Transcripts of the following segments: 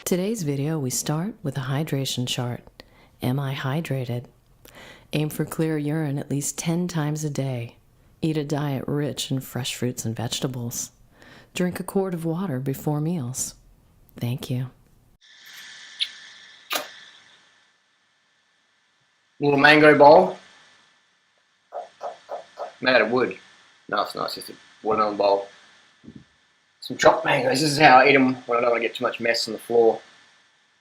Today's video, we start with a hydration chart. Am I hydrated? Aim for clear urine at least 10 times a day. Eat a diet rich in fresh fruits and vegetables. Drink a quart of water before meals. Thank you. Little mango bowl. Made out of wood. No, it's not. It's just a watermelon bowl. Some chopped mangoes. This is how I eat them when I don't want to get too much mess on the floor.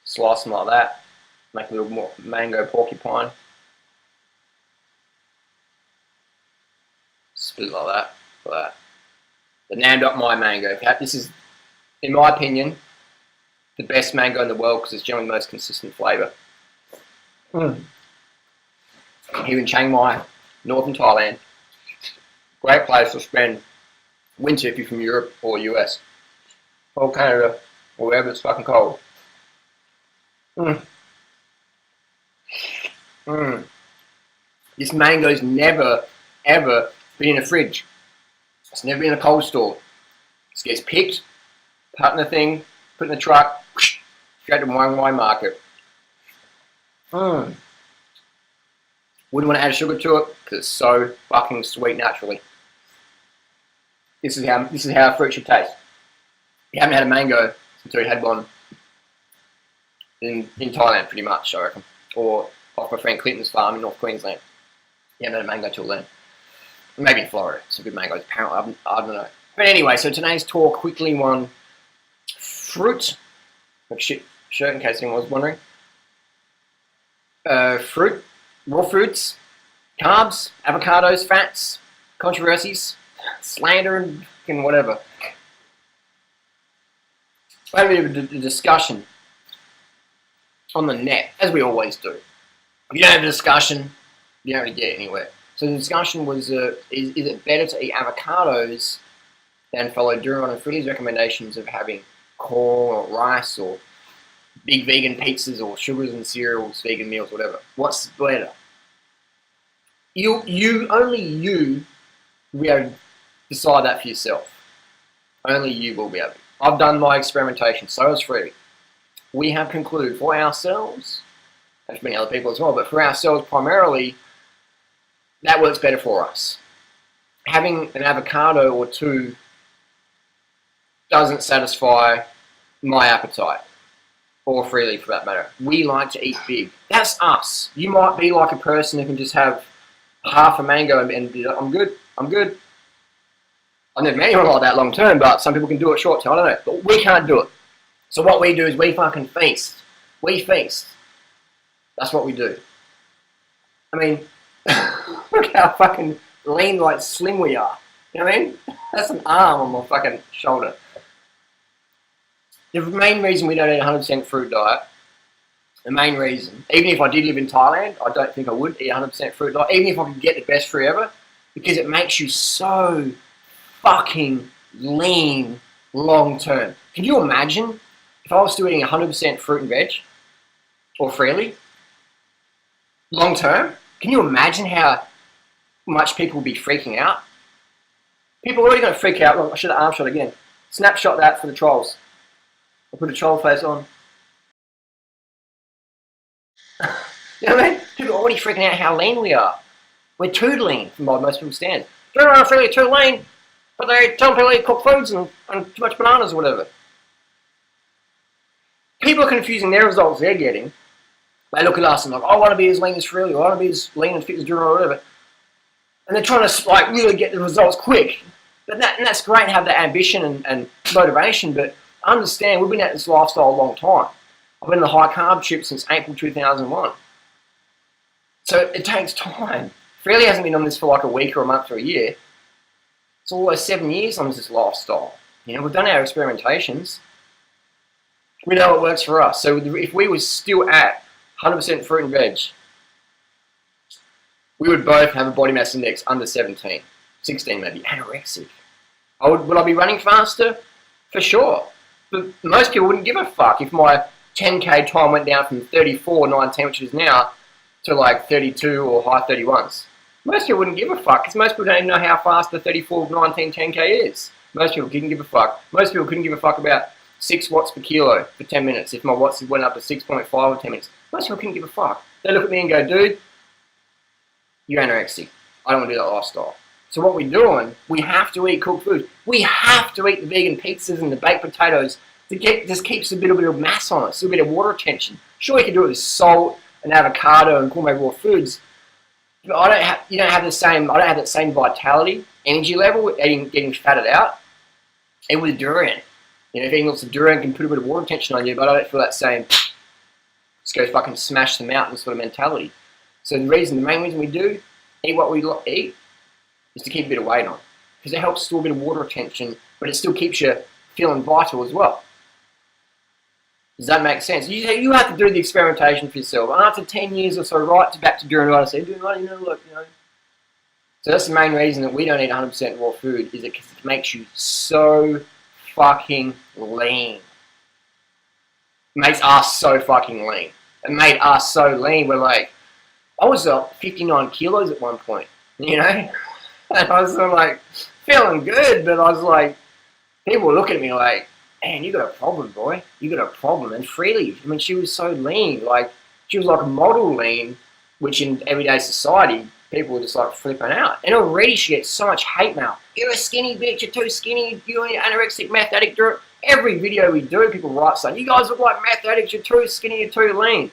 Slice them like that. Make a little more mango porcupine. Split it like that. Like that. The Nam.my mango. This is, in my opinion, the best mango in the world because it's generally the most consistent flavour. Here in Chiang Mai, northern Thailand. Great place to spend winter if you're from Europe or US. Or Canada, or wherever it's fucking cold. This mango's never, ever been in a fridge. It's never been in a cold store. It gets picked, put in the thing, put in the truck, straight to Muang Thai market. Wouldn't want to add sugar to it because it's so fucking sweet naturally. This is how fruit should taste. You haven't had a mango until you had one in Thailand, pretty much, I reckon, or off my friend Clinton's farm in North Queensland. You haven't had a mango till then. Maybe in Florida, some good mangoes. Apparently, I don't know. But anyway, so today's talk quickly on fruit. Like shit shirt, in case anyone was wondering. Fruit, raw fruits, carbs, avocados, fats, controversies, slander, and whatever. I had a bit of a discussion on the net, as we always do. If you don't have a discussion, you don't really get anywhere. So the discussion was, is it better to eat avocados than follow Durianrider and Freelee's recommendations of having corn or rice or big vegan pizzas or sugars and cereals, vegan meals, whatever? What's better? Only you will be able to decide that for yourself. Only you will be able to. I've done my experimentation, so has Freelee. We have concluded for ourselves, there's many other people as well, but for ourselves primarily, that works better for us. Having an avocado or two doesn't satisfy my appetite, or Freelee for that matter. We like to eat big. That's us. You might be like a person who can just have half a mango and be like, I'm good. I've never met anyone like that long term, but some people can do it short term, I don't know. But we can't do it. So what we do is we fucking feast. We feast. That's what we do. I mean, look how fucking lean, like slim we are. You know what I mean? That's an arm on my fucking shoulder. The main reason we don't eat a 100% fruit diet, the main reason, even if I did live in Thailand, I don't think I would eat a 100% fruit diet, even if I could get the best fruit ever, because it makes you so fucking lean long term. Can you imagine if I was still eating 100% fruit and veg, or Freelee, long term? Can you imagine how much people would be freaking out? People are already going to freak out. Look, I should have arm shot again. Snapshot that for the trolls. I'll put a troll face on. You know what I mean? People are already freaking out how lean we are. We're too lean from what most people stand. Durianrider and Freelee are too lean, but they tell people to eat cooked foods and too much bananas or whatever. People are confusing their results they're getting. They look at us and like, I want to be as lean as Freelee, or I want to be as lean and fit as Durianrider or whatever. And they're trying to like really get the results quick. But that's great to have that ambition and motivation, but understand we've been at this lifestyle a long time. I've been in the high carb chip since April 2001. So it takes time. Freelee hasn't been on this for like a week or a month or a year. It's almost 7 years on this lifestyle. You know, we've done our experimentations. We know it works for us. So if we were still at 100% fruit and veg, we would both have a body mass index under 17, 16 maybe, anorexic. Would I be running faster? For sure. But most people wouldn't give a fuck if my 10K time went down from 34.19, which is now, to like 32 or high 31s. Most people wouldn't give a fuck because most people don't even know how fast the 34.19 10K is. Most people didn't give a fuck. Most people couldn't give a fuck about 6 watts per kilo for 10 minutes if my watts went up to 6.5 or 10 minutes. Most people couldn't give a fuck. They look at me and go, dude, you're anorexic. I don't want to do that lifestyle. So what we're doing, we have to eat cooked food. We have to eat the vegan pizzas and the baked potatoes to get, just keeps a little bit of mass on us, a little bit of water retention. Sure, you can do it with salt and avocado and gourmet raw foods, but I don't have that same vitality, energy level with getting fatted out. And with durian, if eating lots of durian can put a bit of water retention on you, but I don't feel that same, just go fucking smash the mountain sort of mentality. So the main reason we do eat what we eat is to keep a bit of weight on, because it helps store a bit of water retention, but it still keeps you feeling vital as well. Does that make sense? You have to do the experimentation for yourself. And after 10 years or so, back to Durianrider, I say, Durianrider, look. So that's the main reason that we don't eat 100% raw food, is because it makes you so fucking lean. It makes us so fucking lean. It made us so lean. We're like, I was 59 kilos at one point, And I was sort of like, feeling good, but I was like, people were looking at me like, man, you got a problem, boy. You got a problem. And Freelee, she was so lean. Like, she was like a model lean, which in everyday society, people were just like flipping out. And already she gets so much hate mail. You're a skinny bitch, you're too skinny, you're an anorexic meth addict. Every video we do, people write saying, you guys look like meth addicts, you're too skinny, you're too lean.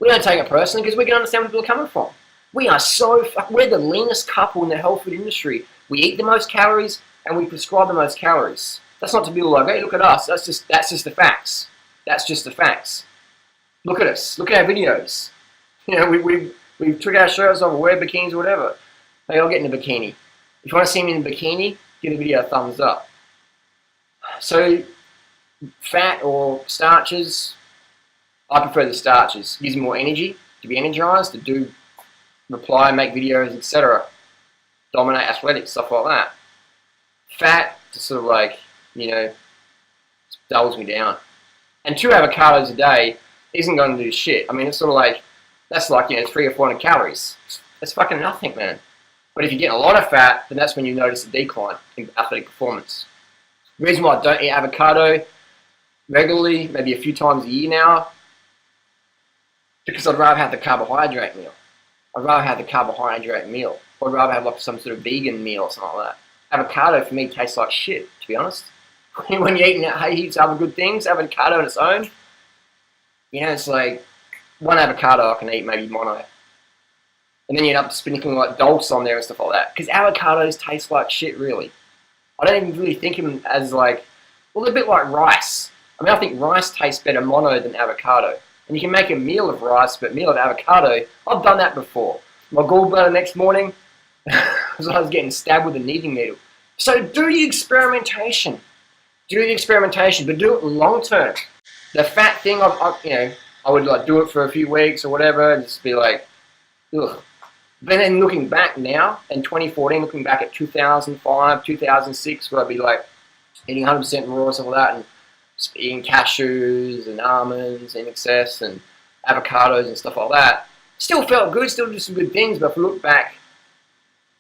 We don't take it personally because we can understand where people are coming from. We're the leanest couple in the health food industry. We eat the most calories and we prescribe the most calories. That's not to be like, hey, look at us. That's just the facts. That's just the facts. Look at us. Look at our videos. We took our shirts off, wear bikinis or whatever. Hey, I'll get in a bikini. If you want to see me in a bikini, give the video a thumbs up. So, fat or starches, I prefer the starches. Gives me more energy, to be energized, to do reply, make videos, etc. Dominate athletics, stuff like that. Fat, to sort of like, dulls me down. And 2 avocados a day isn't going to do shit. It's sort of like, that's like, 300 or 400 calories. That's fucking nothing, man. But if you get a lot of fat, then that's when you notice a decline in athletic performance. The reason why I don't eat avocado regularly, maybe a few times a year now, because I'd rather have the carbohydrate meal. I'd rather have the carbohydrate meal. Or I'd rather have like some sort of vegan meal or something like that. Avocado for me tastes like shit, to be honest. When you're eating heaps of other good things, avocado on its own, it's like one avocado I can eat, maybe mono. And then you end up sprinkling like dulse on there and stuff like that. Because avocados taste like shit, really. I don't even really think of them as like, well, they're a bit like rice. I think rice tastes better mono than avocado. And you can make a meal of rice, but a meal of avocado, I've done that before. My gallbladder next morning, because I was getting stabbed with a knitting needle. So do the experimentation. Do the experimentation, but do it long term. The fat thing, I would like do it for a few weeks or whatever, and just be like, ugh. But then looking back now, in 2014, looking back at 2005, 2006, where I'd be like eating 100% raw and stuff like that, and eating cashews and almonds in excess and avocados and stuff like that. Still felt good, still did some good things, but if I look back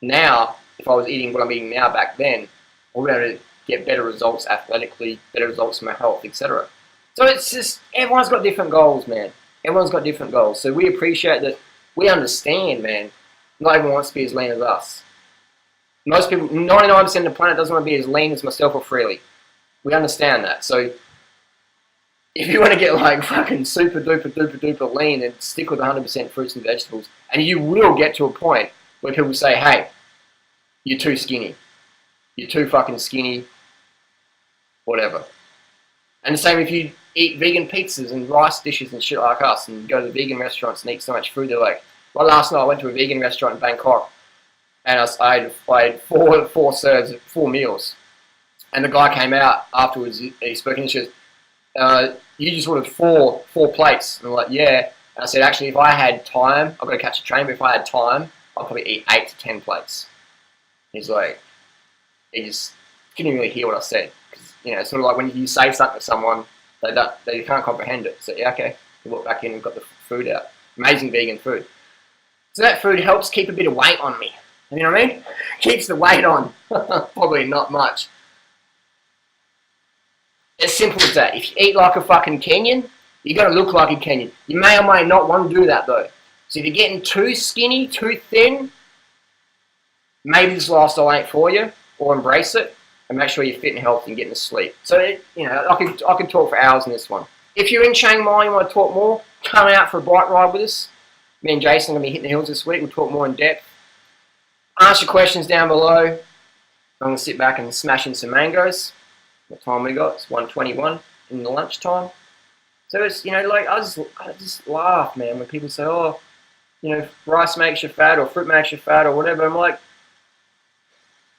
now, if I was eating what I'm eating now back then, I would be able to get better results athletically, better results in my health, etc. So it's just, everyone's got different goals, man. Everyone's got different goals. So we appreciate that, we understand, man. Not everyone wants to be as lean as us. Most people, 99% of the planet doesn't want to be as lean as myself or Freelee. We understand that. So if you want to get like fucking super duper lean and stick with 100% fruits and vegetables, and you will get to a point where people say, hey, you're too skinny. You're too fucking skinny. Whatever. And the same if you eat vegan pizzas and rice dishes and shit like us and go to the vegan restaurants and eat so much food, they're like, well, last night I went to a vegan restaurant in Bangkok and I had four serves, 4 meals. And the guy came out afterwards, he spoke English, he says, you just ordered four plates. And I'm like, yeah. And I said, actually, if I had time, I've got to catch a train, but if I had time, I'll probably eat 8 to 10 plates. He's like, he just couldn't really hear what I said. Cause, it's sort of like when you say something to someone They can't comprehend it. So yeah, okay, you walk back in and got the food out. Amazing vegan food. So that food helps keep a bit of weight on me. You know what I mean? Keeps the weight on. Probably not much. As simple as that. If you eat like a fucking Kenyan, you got to look like a Kenyan. You may or may not want to do that though. So if you're getting too skinny, too thin, maybe this lifestyle ain't for you, or embrace it and make sure you're fit and healthy and getting to sleep. So I could talk for hours on this one. If you're in Chiang Mai and you want to talk more, come out for a bike ride with us. Me and Jason are going to be hitting the hills this week. We'll talk more in depth. Answer questions down below. I'm going to sit back and smash in some mangoes. What time we got? It's 1:21 in the lunchtime. So it's, like I just laugh, man, when people say, oh, rice makes you fat or fruit makes you fat or whatever. I'm like,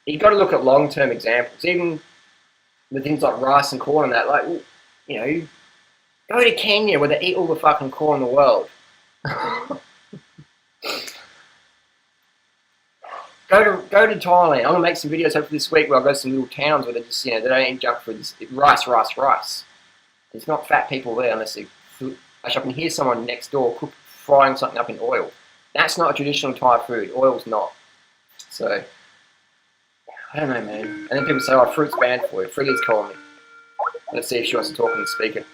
you've got to look at long-term examples. Even the things like rice and corn and that, like, go to Kenya where they eat all the fucking corn in the world. Go to Thailand. I'm gonna make some videos hopefully this week where I go to some little towns where they just they don't eat junk food. It's rice. There's not fat people there unless they. Actually, I can hear someone next door frying something up in oil. That's not a traditional Thai food. Oil's not. So I don't know, man. And then people say, "Oh, fruit's banned for you." Freelee's calling me. Let's see if she wants to talk on the speaker.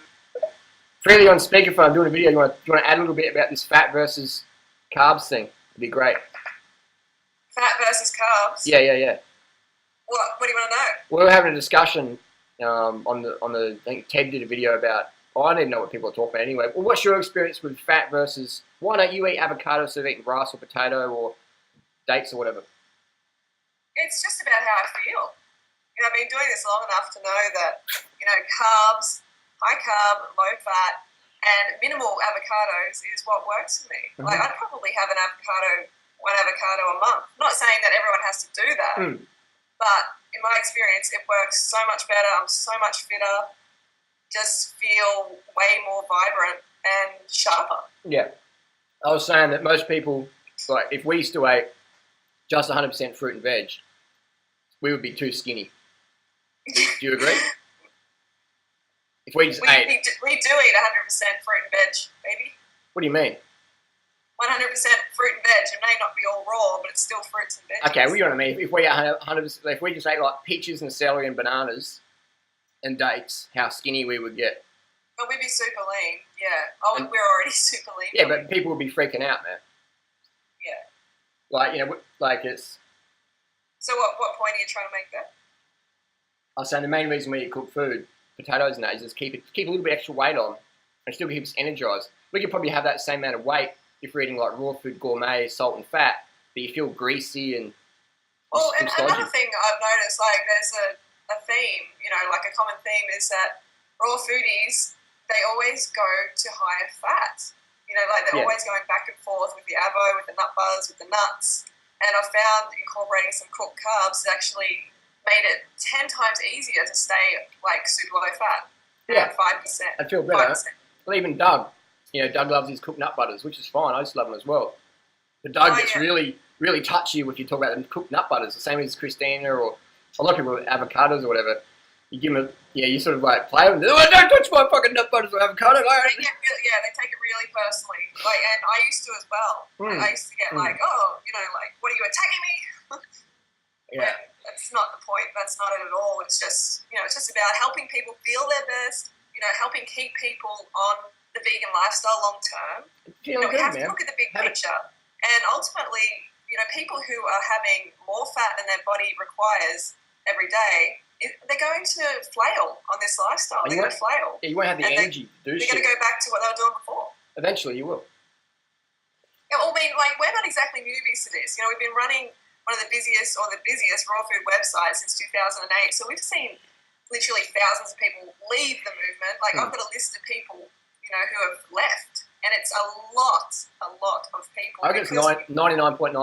Freelee on speakerphone. I'm doing a video. You want to add a little bit about this fat versus carbs thing? It'd be great. Fat versus carbs? Yeah. What do you want to know? We were having a discussion on the I think Ted did a video about, I don't even know what people are talking about anyway. Well, what's your experience with fat versus, why don't you eat avocado instead of eating rice or potato or dates or whatever? It's just about how I feel. I've been doing this long enough to know that, carbs, high carb, low fat, and minimal avocados is what works for me. Mm-hmm. Like, I'd probably have one avocado a month. I'm not saying that everyone has to do that, but in my experience, it works so much better. I'm so much fitter, just feel way more vibrant and sharper. Yeah. I was saying that most people, like, if we still ate just 100% fruit and veg, we would be too skinny. Do you agree? If we just ate... We do eat 100% fruit and veg, baby. What do you mean? 100% fruit and veg. It may not be all raw, but it's still fruits and veggies. Okay, well, you know what I mean. If we 100%, if we just ate like peaches and celery and bananas and dates, how skinny we would get. But we'd be super lean. Yeah. Oh, we're already super lean. Yeah, but people would be freaking out, man. Yeah. Like, like it's... So what point are you trying to make there? I was saying the main reason we eat cooked food, potatoes and that, is just keep a little bit extra weight on and still keep us energized. We could probably have that same amount of weight if we're eating like raw food, gourmet, salt and fat, but you feel greasy and... Well, and another thing I've noticed, like there's a theme, like a common theme is that raw foodies, they always go to higher fat. Like they're always going back and forth with the avo, with the nut butters, with the nuts. And I've found incorporating some cooked carbs has actually made it 10 times easier to stay like super low fat. Yeah. 5%. I feel better. 5%. Well, even Doug, Doug loves his cooked nut butters, which is fine. I just love them as well. But Doug gets really, really touchy if you talk about the cooked nut butters, the same as Christina or a lot of people with avocados or whatever. You give them you sort of like play with them. Oh, don't touch my fucking nut butters or avocado. They take it really personally. Like, and I used to as well. I used to get like, oh, like, what are you attacking me? Yeah. That's not the point. That's not it at all. It's just, it's just about helping people feel their best, helping keep people on the vegan lifestyle long term. We have to look at the big picture. And ultimately, people who are having more fat than their body requires every day, they're going to flail on this lifestyle. They're going to flail. Yeah, you won't have the energy to do shit. They're going to go back to what they were doing before. Eventually, you will. Yeah, well, I mean, like, we're not exactly newbies to this. We've been running one of the busiest raw food websites since 2008. So we've seen literally thousands of people leave the movement. Like, I've got a list of people, who have left. And it's a lot of people. I think it's 99.9%.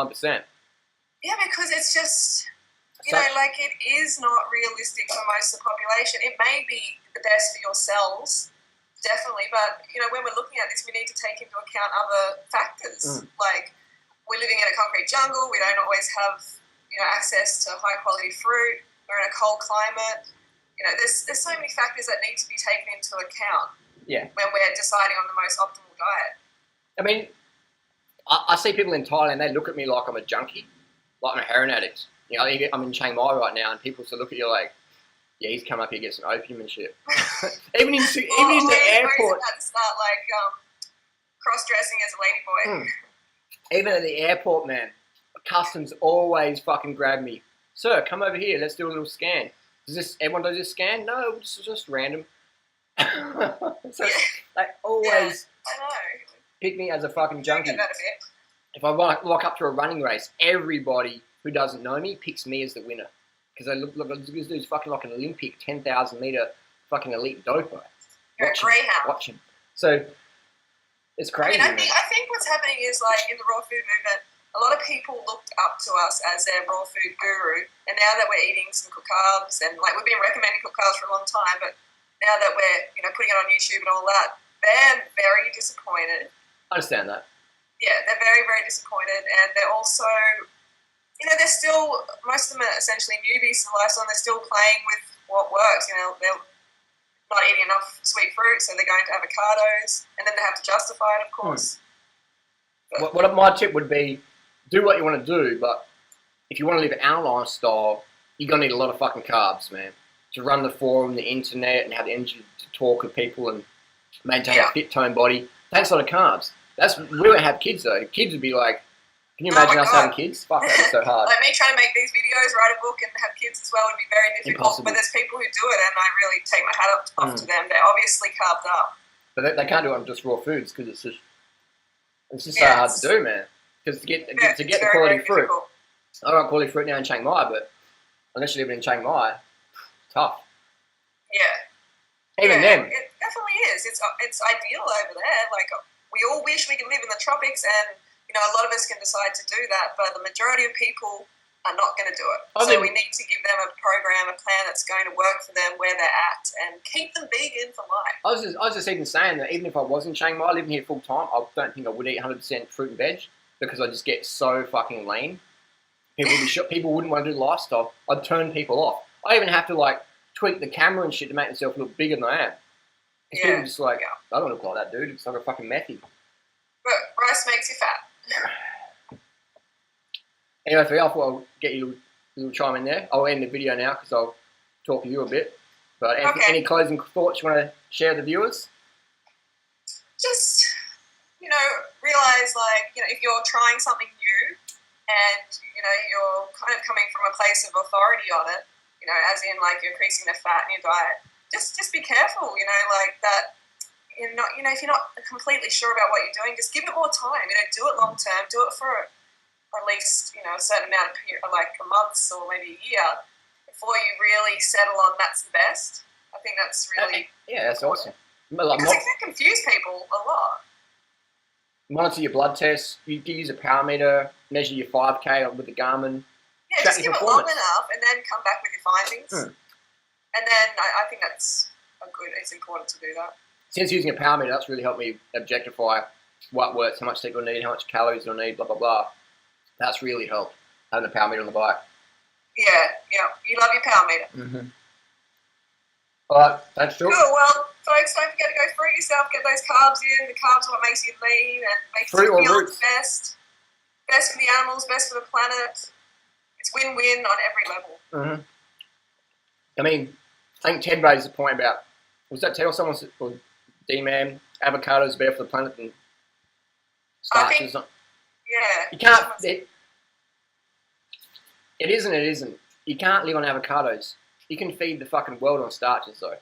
Yeah, because it's just, like, it is not realistic for most of the population. It may be the best for your cells, definitely, but, when we're looking at this, we need to take into account other factors. Like, we're living in a concrete jungle. We don't always have, access to high-quality fruit. We're in a cold climate. there's so many factors that need to be taken into account. Yeah. When we're deciding on the most optimal diet. I mean, I see people in Thailand, they look at me like I'm a junkie, like I'm a heroin addict. I'm in Chiang Mai right now, and people still look at you like, yeah, he's come up here to get some opium and shit. even in the airport. About to start cross-dressing as a ladyboy. Even at the airport, man, customs always fucking grab me. Sir, come over here. Let's do a little scan. Everyone does this scan? No, it's just random. So they always pick me as a fucking junkie. If I walk up to a running race, everybody who doesn't know me picks me as the winner. Because they look this dude's fucking like an Olympic 10,000 metre fucking elite doper. You're a greyhound. Watch him. So it's crazy. I think what's happening is in the raw food movement, a lot of people looked up to us as their raw food guru, and now that we're eating some cooked carbs, and we've been recommending cooked carbs for a long time, but now that we're putting it on YouTube and all that, they're very disappointed. I understand that. Yeah, they're very, very disappointed, and they're also, they're still, most of them are essentially newbies to the lifestyle, and they're still playing with what works. They're not eating enough sweet fruit, so they're going to avocados, and then they have to justify it, of course. What my tip would be, do what you want to do, but if you want to live an animal lifestyle, you're going to need a lot of fucking carbs, man. To run the forum, the internet, and have the energy to talk with people and maintain a fit toned body, takes a lot of carbs. We won't have kids, though. Kids would be like, can you imagine us having kids? Fuck, that'd be so hard. Me trying to make these videos, write a book, and have kids as well would be very difficult. Impossible. But there's people who do it, and I really take my hat off to them. They're obviously carved up. But they can't do it on just raw foods because it's just so hard to do, man. Because to get the quality fruit, I don't want quality fruit now in Chiang Mai, but unless you live in Chiang Mai, tough. Yeah. Even then. It definitely is. It's ideal over there. We all wish we could live in the tropics, and a lot of us can decide to do that, but the majority of people are not going to do it. So we need to give them a program, a plan that's going to work for them where they're at, and keep them vegan for life. I was just even saying that even if I was in Chiang Mai, living here full time, I don't think I would eat 100% fruit and veg because I just get so fucking lean. People wouldn't want to do the lifestyle. I'd turn people off. I even have to tweak the camera and shit to make myself look bigger than I am. Because people just I don't look like that dude. It's like a fucking methy. But rice makes you fat. Anyway, for you, I thought I'll get you a little chime in there. I'll end the video now because I'll talk to you a bit. But any closing thoughts you want to share with the viewers? Just, realize, if you're trying something new and, you're kind of coming from a place of authority on it, as in, you're increasing the fat in your diet, just be careful, that you're not, if you're not completely sure about what you're doing, just give it more time. Do it long term. Do it for at least a certain amount of period, a month or maybe a year, before you really settle on that's the best. I think that's really that's awesome. Because it can confuse people a lot. Monitor your blood tests. You can use a power meter. Measure your 5K with the Garmin. Yeah, just give it long enough, and then come back with your findings. And then I think that's it's important to do that. Since using a power meter, that's really helped me objectify what works, how much sleep I need, how much calories I need, blah, blah, blah. That's really helped, having a power meter on the bike. Yeah. You love your power meter. Mm-hmm. All right, thanks, Phil. Cool. Well, folks, don't forget to go fruit yourself, get those carbs in. The carbs are what makes you lean and makes you feel the best. Best for the animals, best for the planet. It's win-win on every level. Mm-hmm. I mean, I think Ted raised the point about, was that Ted or someone said, or D-Man, avocados are better for the planet than starches? You can't, it isn't. You can't live on avocados. You can feed the fucking world on starches, though.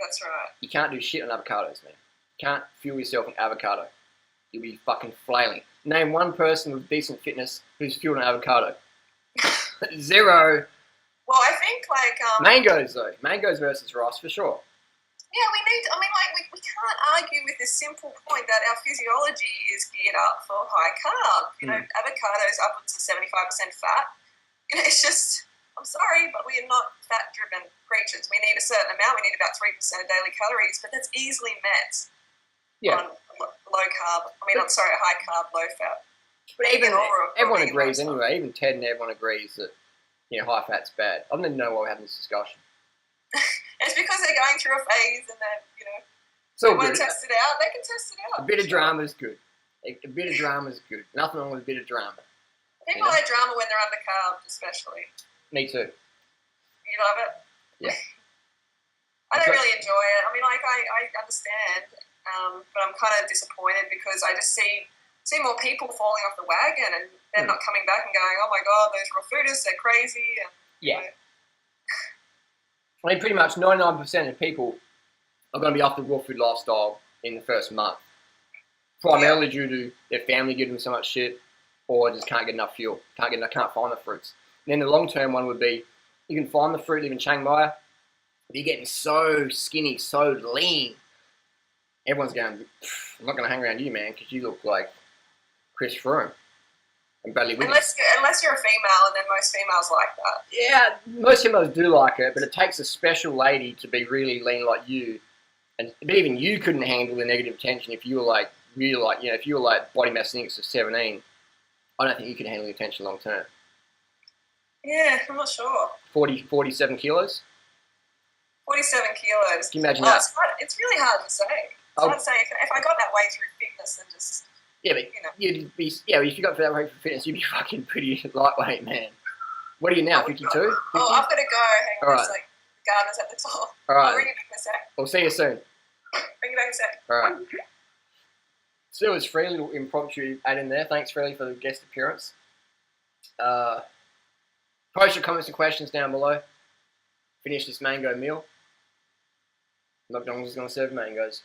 That's right. You can't do shit on avocados, man. You can't fuel yourself on avocado. You'll be fucking flailing. Name one person with decent fitness who's fueled on avocado. Zero. Well, I think mangoes, though. Mangoes versus rice, for sure. Yeah, we can't argue with this simple point that our physiology is geared up for high carb. Avocados upwards of 75% fat. It's just, I'm sorry, but we are not fat-driven creatures. We need a certain amount. We need about 3% of daily calories, but that's easily met on low carb. High carb, low fat. But everyone agrees anyway. Even Ted and everyone agrees that high fat's bad. I don't even know why we're having this discussion. It's because they're going through a phase and then, you know, So they want to test it out. They can test it out. a bit of drama is good. A bit of drama is good. Nothing wrong with a bit of drama. People like drama when they're undercarbed, especially. Me too. You love it? Yeah. I don't really enjoy it. I mean, like, I understand, but I'm kind of disappointed because I just see more people falling off the wagon and they're not coming back and going, oh my God, those raw foodists, they're crazy. And, Yeah. You know, I mean, pretty much 99% of people are going to be off the raw food lifestyle in the first month. Primarily due to their family giving them so much shit or just can't get enough fuel, can't find the fruits. And then the long-term one would be, you can find the fruit, live in Chiang Mai, but you're getting so skinny, so lean. Everyone's going, I'm not going to hang around you, man, because you look like Chris Froome and Bradley Wiggins. Unless you're a female, and then most females like that. Yeah, most females do like it, but it takes a special lady to be really lean like you. But even you couldn't handle the negative attention if you were like, really like, you know, if you were like body mass index of 17, I don't think you could handle the attention long term. Yeah, I'm not sure. 47 kilos? 47 kilos. Can you imagine that? It's really hard to say. It's hard to say. If I got that way through fitness and just... Yeah, but you'd be, if you got for that way for fitness, you'd be fucking pretty lightweight, man. What are you now, 52? 50? Oh, I've got to go. Hang on, All right. it's like the gardeners at the top. All right. I'll ring you back in a sec. We'll see you soon. Bring you back in a sec. All right. So it was Freelee, little impromptu add in there. Thanks, Freelee, for the guest appearance. Post your comments and questions down below. Finish this mango meal. McDonald's is going to serve mangoes.